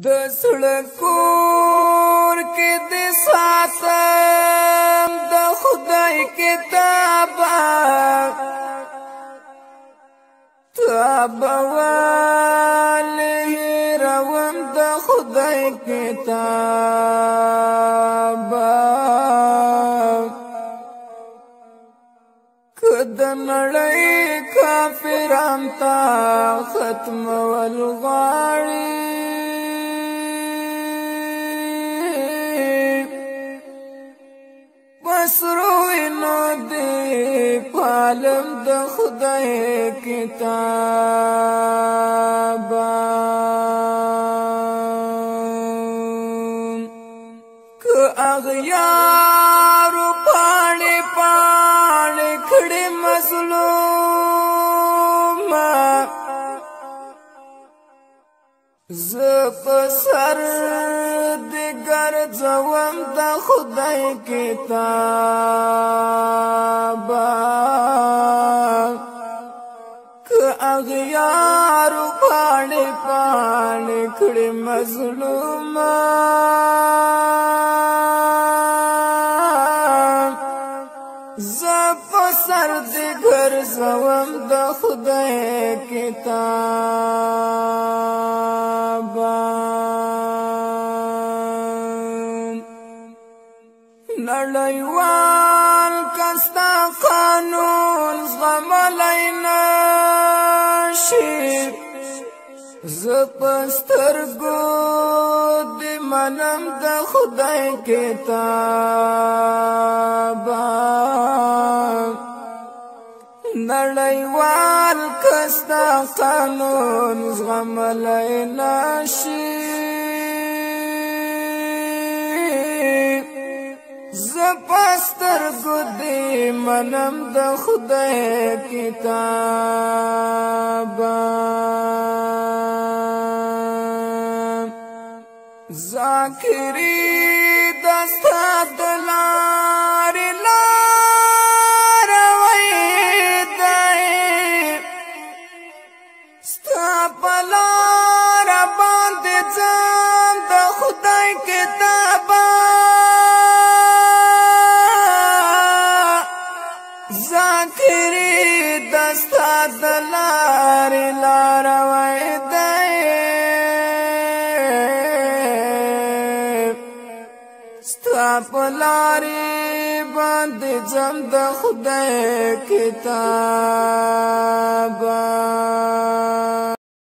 د سړکور کې د ساتم د خدای کتابه تابواله روان د خدای کتابه کد نړۍ کافران تا ختم والغاړي مسروینو دی پالم د خدای کتابا که اغیارو پاڼې پاڼې کړې مظلومه زه په سر دې ګرځوم د خدای کتابه که اغیارو پاڼې پاڼې کړې مظلومه زه په سر دې ګرځوم د خدای کتابه نړیوال کستا قانون زغملی نشي زه په سترګو دې منم د خدای کتابه نړیوال کستا قانون زغملی نشي زه په سترګو دې منم د خدای کتابه ذاکري دستا د لارې لاروی دی ستا په لاره باندې ځم د خدای کتابه ذاکري دستا د لارې لاروی دی ستا په لارې باندې ځم د خدای کتابه